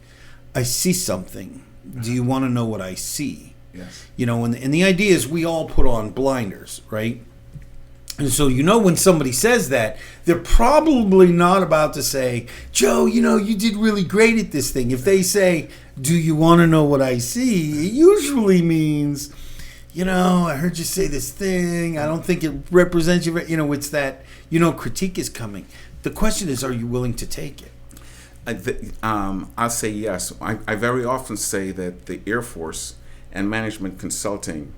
"I see something. Do you want to know what I see?" Yes. And the idea is we all put on blinders, right? And so, when somebody says that, they're probably not about to say, Joe, you did really great at this thing. If they say, do you want to know what I see? It usually means, I heard you say this thing. I don't think it represents you. It's that, critique is coming. The question is, are you willing to take it? I'll say yes. I very often say that the Air Force and management consulting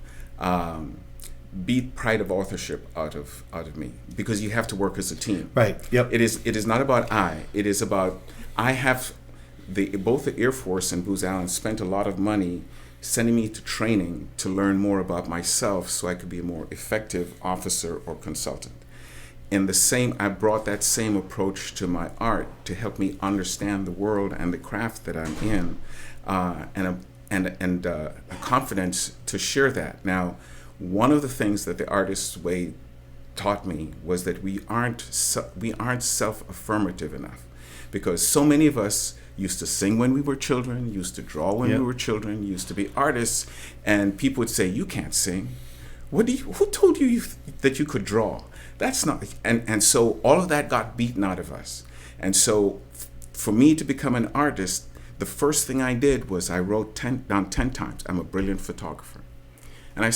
beat pride of authorship out of me, because you have to work as a team. Right. Yep. It is not about I. It is about both the Air Force and Booz Allen spent a lot of money sending me to training to learn more about myself so I could be a more effective officer or consultant. I brought that same approach to my art to help me understand the world and the craft that I'm in, and a confidence to share that. Now, one of the things that the Artist's Way taught me was that we aren't self-affirmative enough, because so many of us used to sing when we were children, used to draw when we were children, used to be artists, and people would say, "You can't sing. Who told you that you could draw? That's not." And so all of that got beaten out of us. And so for me to become an artist, the first thing I did was I wrote down 10 times, "I'm a brilliant photographer." And I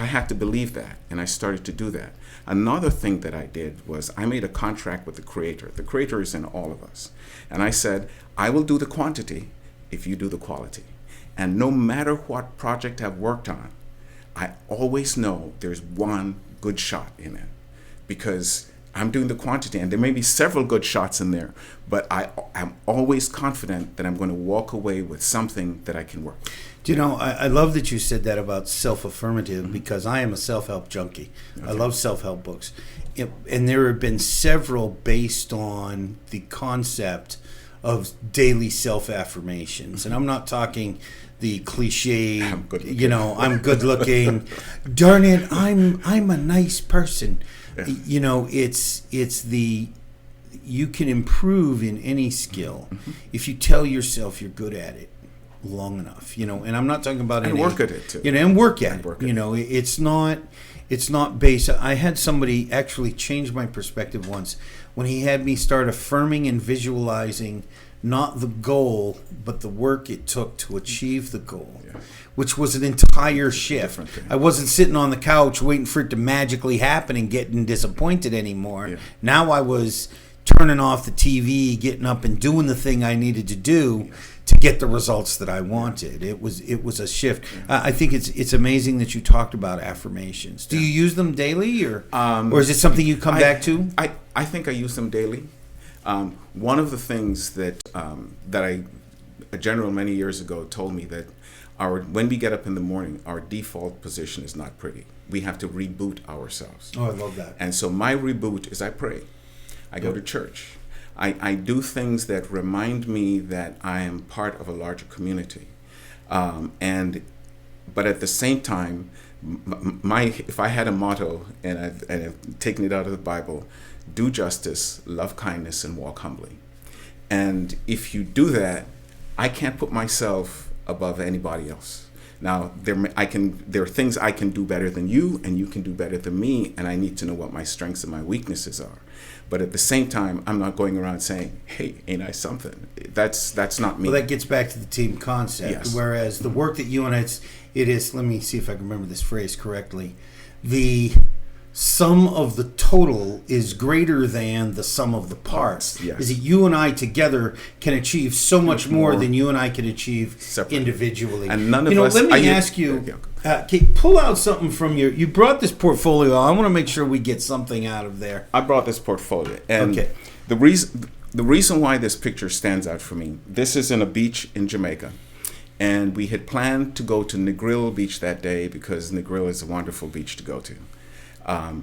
had to believe that, and I started to do that. Another thing that I did was I made a contract with the Creator. The Creator is in all of us. And I said, I will do the quantity if you do the quality. And no matter what project I've worked on, I always know there's one good shot in it, because I'm doing the quantity, and there may be several good shots in there, but I'm always confident that I'm going to walk away with something that I can work with. I love that you said that about self-affirmative, because I am a self-help junkie. Okay. I love self-help books. And there have been several based on the concept of daily self-affirmations. And I'm not talking the cliche, I'm good looking. Darn it, I'm a nice person. Yeah. It's the, you can improve in any skill if you tell yourself you're good at it long enough, and I'm not talking about and work at it too. And work at it. It's not based. I had somebody actually change my perspective once when he had me start affirming and visualizing not the goal, but the work it took to achieve the goal, which was an entire shift. I wasn't sitting on the couch waiting for it to magically happen and getting disappointed anymore. Yeah. Now I was turning off the TV, getting up and doing the thing I needed to do to get the results that I wanted. It was a shift. I think it's amazing that you talked about affirmations. Do you use them daily, or is it something you come back to? I think I use them daily. One of the things that a general many years ago told me that when we get up in the morning, our default position is not pretty. We have to reboot ourselves. Oh, I love that. And so my reboot is I pray. I go to church. I do things that remind me that I am part of a larger community. But at the same time, if I had a motto, and I've taken it out of the Bible, do justice, love kindness, and walk humbly. And if you do that, I can't put myself above anybody else. Now, there are things I can do better than you, and you can do better than me, and I need to know what my strengths and my weaknesses are. But at the same time, I'm not going around saying, "Hey, ain't I something?" That's not me. Well, that gets back to the team concept. Yes. Whereas the work that you and it is. Let me see if I can remember this phrase correctly. The sum of the total is greater than the sum of the parts. Yes. Is that you and I together can achieve so much more than you and I can achieve separately. Individually. And none of us. Let me ask you. Pull out something from you brought this portfolio. I want to make sure we get something out of there. I brought this portfolio, and the reason why this picture stands out for me. This is in a beach in Jamaica, and we had planned to go to Negril Beach that day because Negril is a wonderful beach to go to.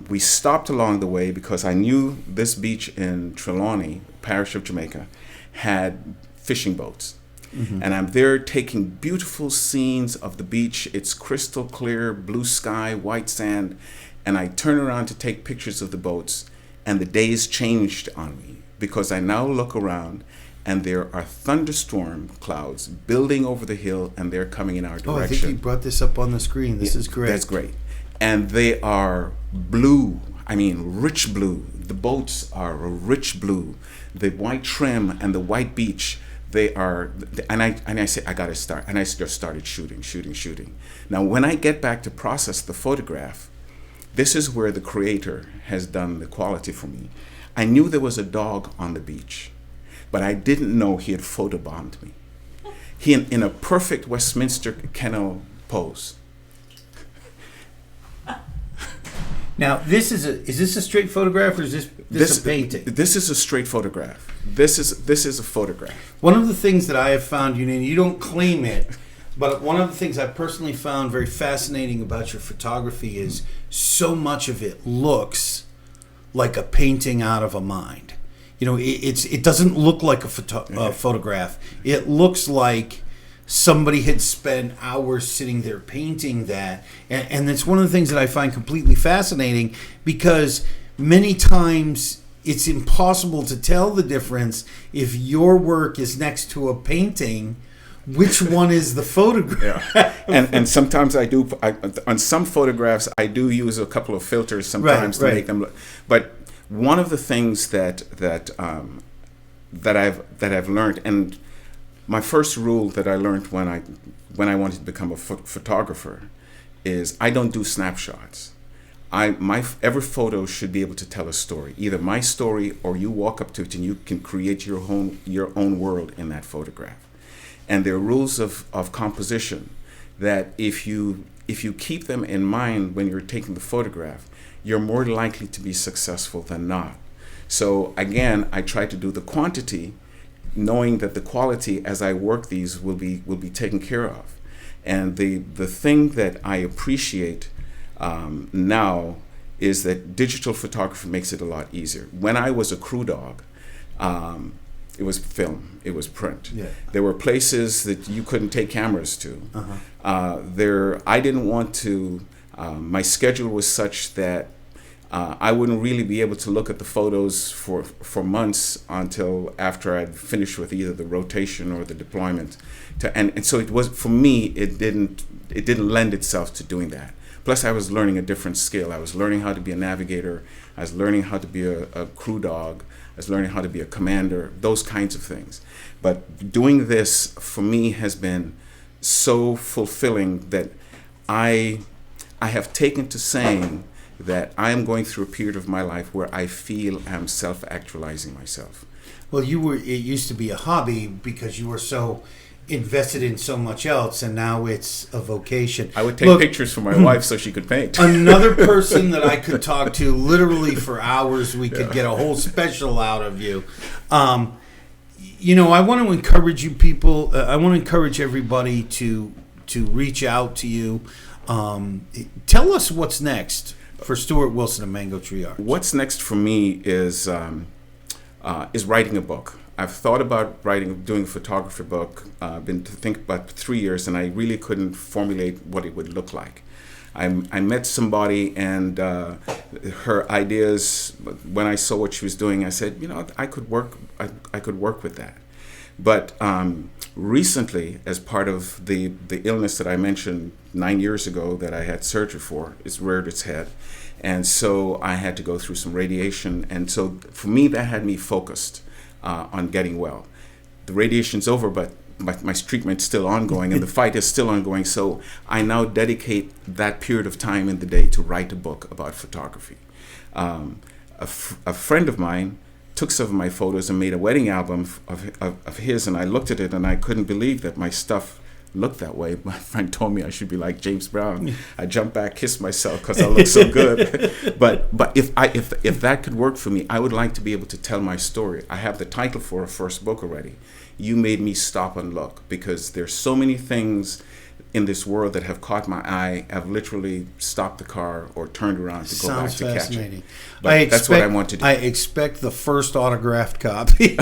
We stopped along the way because I knew this beach in Trelawney, parish of Jamaica, had fishing boats. Mm-hmm. And I'm there taking beautiful scenes of the beach. It's crystal clear, blue sky, white sand. And I turn around to take pictures of the boats, and the days changed on me because I now look around and there are thunderstorm clouds building over the hill, and they're coming in our direction. I think you brought this up on the screen. This is great. That's great. And they are blue. I mean, rich blue. The boats are a rich blue. The white trim and the white beach, they are, and I say, I gotta start. And I just started shooting. Now, when I get back to process the photograph, this is where the creator has done the quality for me. I knew there was a dog on the beach, but I didn't know he had photobombed me. He in a perfect Westminster kennel pose. Now, is this a straight photograph, or is this a painting? This is a straight photograph. This is a photograph. One of the things that I have found, you don't claim it, but one of the things I personally found very fascinating about your photography is so much of it looks like a painting out of a mind. It doesn't look like a photograph. It looks like somebody had spent hours sitting there painting that. And it's one of the things that I find completely fascinating, because many times it's impossible to tell the difference if your work is next to a painting. Which one is the photograph? Yeah. And sometimes on some photographs, I do use a couple of filters sometimes to make them look. But one of the things that I've learned, and my first rule that I learned when I wanted to become a photographer, is I don't do snapshots. Every photo should be able to tell a story, either my story or you walk up to it and you can create your own world in that photograph. And there are rules of composition that if you keep them in mind when you're taking the photograph, you're more likely to be successful than not. So again, I try to do the quantity, knowing that the quality as I work these will be taken care of. And the thing that I appreciate now is that digital photography makes it a lot easier. When I was a crew dog, it was film, it was print. Yeah. There were places that you couldn't take cameras to. I didn't want to, my schedule was such that I wouldn't really be able to look at the photos for months until after I'd finished with either the rotation or the deployment. And so it was, for me, it didn't lend itself to doing that. Plus I was learning a different skill. I was learning how to be a navigator. I was learning how to be a crew dog. I was learning how to be a commander, those kinds of things. But doing this for me has been so fulfilling that I have taken to saying that I am going through a period of my life where I feel I'm self-actualizing myself. Well, it used to be a hobby because you were so invested in so much else, and now it's a vocation. I would take pictures for my wife so she could paint. Another person that I could talk to literally for hours, we could get a whole special out of you. I want to encourage you people, I want to encourage everybody to reach out to you. Tell us what's next for Stuart Wilson and Mango Tree Art. What's next for me is writing a book. I've thought about doing a photography book. I've been to think about 3 years, and I really couldn't formulate what it would look like. I met somebody, and her ideas. When I saw what she was doing, I said, I could work with that. But recently, as part of the illness that I mentioned 9 years ago that I had surgery for, it's reared its head. And so I had to go through some radiation. And so for me, that had me focused on getting well. The radiation's over, but my treatment's still ongoing and the fight is still ongoing. So I now dedicate that period of time in the day to write a book about photography. A friend of mine took some of my photos and made a wedding album of his, and I looked at it and I couldn't believe that my stuff looked that way. My friend told me I should be like James Brown. I jumped back, kissed myself because I look so good. But if that could work for me, I would like to be able to tell my story. I have the title for a first book already. You made me stop and look, because there's so many things in this world that have caught my eye. I've literally stopped the car or turned around to go back to catch it. But that's what I want to do. I expect the first autographed copy.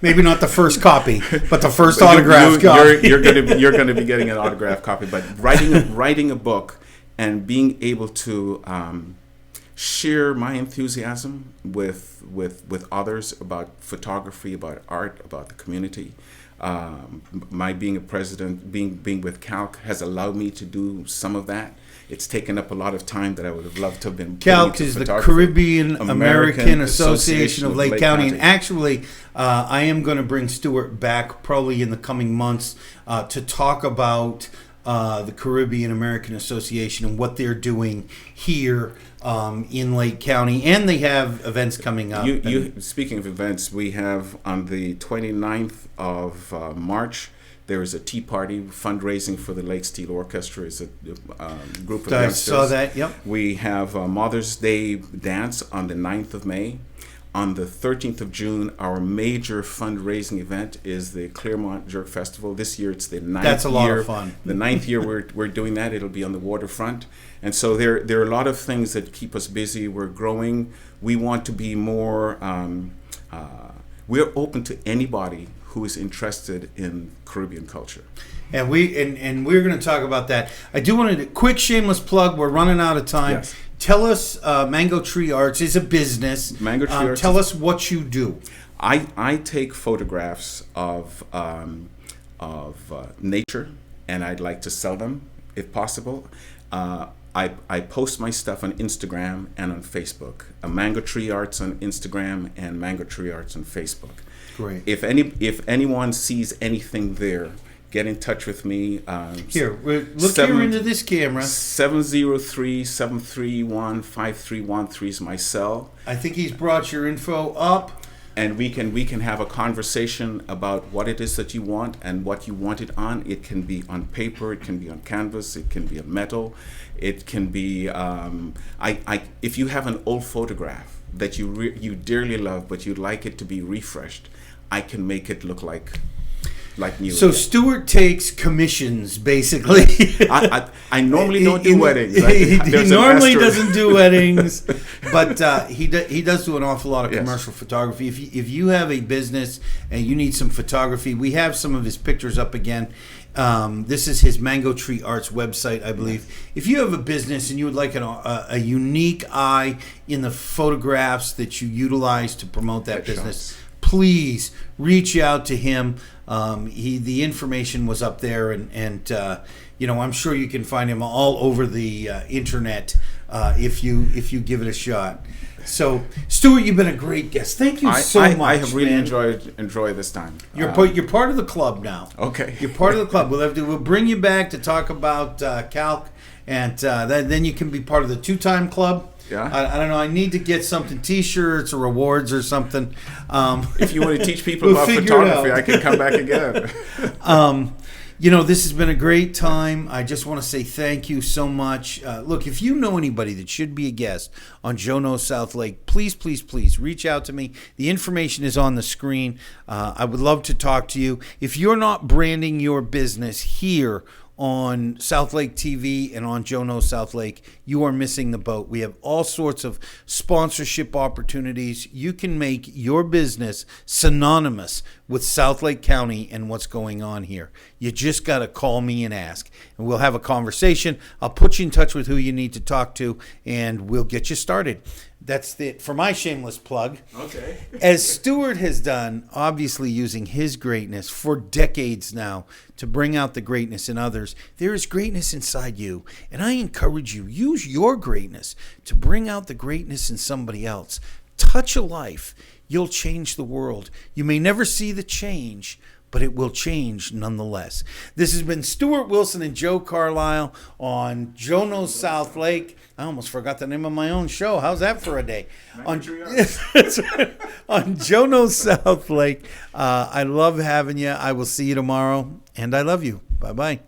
Maybe not the first copy, but the first autographed copy. You're going to be getting an autographed copy. But writing a book and being able to share my enthusiasm with others about photography, about art, about the community. My being a president, being with Calc has allowed me to do some of that. It's taken up a lot of time that I would have loved to have been. Calc is the Caribbean American Association of Lake County. And actually, I am going to bring Stuart back probably in the coming months to talk about the Caribbean American Association and what they're doing here in Lake County. And they have events coming up. Speaking of events, we have on the 29th of March, there is a tea party fundraising for the Lake Steel Orchestra. It's a group of youngsters. I saw that, yep. We have Mother's Day dance on the 9th of May. On the 13th of June, our major fundraising event is the Claremont Jerk Festival. This year, it's the ninth year. That's a lot of fun. The ninth year we're doing that. It'll be on the waterfront. And so there are a lot of things that keep us busy. We're growing. We want to be more, we're open to anybody who is interested in Caribbean culture. And we're going to talk about that. I do want to quick shameless plug. We're running out of time. Yes. Tell us, Mango Tree Arts is a business. Mango Tree Arts. Tell us what you do. I take photographs of nature, and I'd like to sell them if possible. I post my stuff on Instagram and on Facebook. Mango Tree Arts on Instagram and Mango Tree Arts on Facebook. Great. If anyone sees anything there, get in touch with me. Here, look here into this camera. 703-731-5313 is my cell. I think he's brought your info up. And we can have a conversation about what it is that you want and what you want it on. It can be on paper, it can be on canvas, it can be on metal, it can be. If you have an old photograph that you dearly love, but you'd like it to be refreshed, I can make it look like new. So again. Stuart takes commissions, basically. I normally don't do weddings. He normally doesn't do weddings, but he does do an awful lot of commercial photography. If you have a business and you need some photography, we have some of his pictures up again. This is his Mango Tree Arts website, I believe. If you have a business and you would like a unique eye in the photographs that you utilize to promote that business, please reach out to him. The information was up there, and I'm sure you can find him all over the internet if you give it a shot. So, Stuart, you've been a great guest. Thank you so much. I have really enjoyed this time. You're part of the club now. Okay, you're part of the club. We'll bring you back to talk about Calc, and then you can be part of the 2-time club. Yeah. I don't know. I need to get something, T-shirts or rewards or something. If you want to teach people about photography, I can come back again. This has been a great time. I just want to say thank you so much. Look, if you know anybody that should be a guest on Joe Knows South Lake, please, please, please reach out to me. The information is on the screen. I would love to talk to you. If you're not branding your business here on South Lake TV and on Joe Knows South Lake, you are missing the boat. We have all sorts of sponsorship opportunities. You can make your business synonymous with South Lake County and what's going on here. You just got to call me and ask, and we'll have a conversation. I'll put you in touch with who you need to talk to, and we'll get you started. That's it for my shameless plug. Okay. As Stuart has done, obviously using his greatness for decades now to bring out the greatness in others, there is greatness inside you. And I encourage you, use your greatness to bring out the greatness in somebody else. Touch a life. You'll change the world. You may never see the change, but it will change nonetheless. This has been Stuart Wilson and Joe Carlisle on Joe Knows South Lake. I almost forgot the name of my own show. How's that for a day? On Joe Knows South Lake. I love having you. I will see you tomorrow, and I love you. Bye-bye.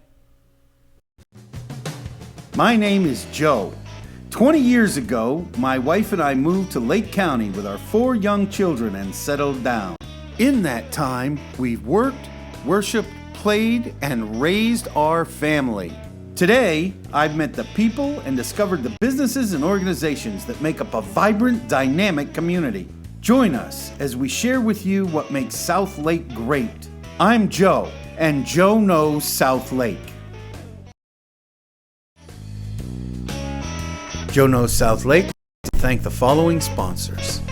My name is Joe. 20 years ago, my wife and I moved to Lake County with our 4 young children and settled down. In that time, we've worked, worshiped, played, and raised our family. Today, I've met the people and discovered the businesses and organizations that make up a vibrant, dynamic community. Join us as we share with you what makes South Lake great. I'm Joe, and Joe Knows South Lake. Joe Knows South Lake. thank the following sponsors: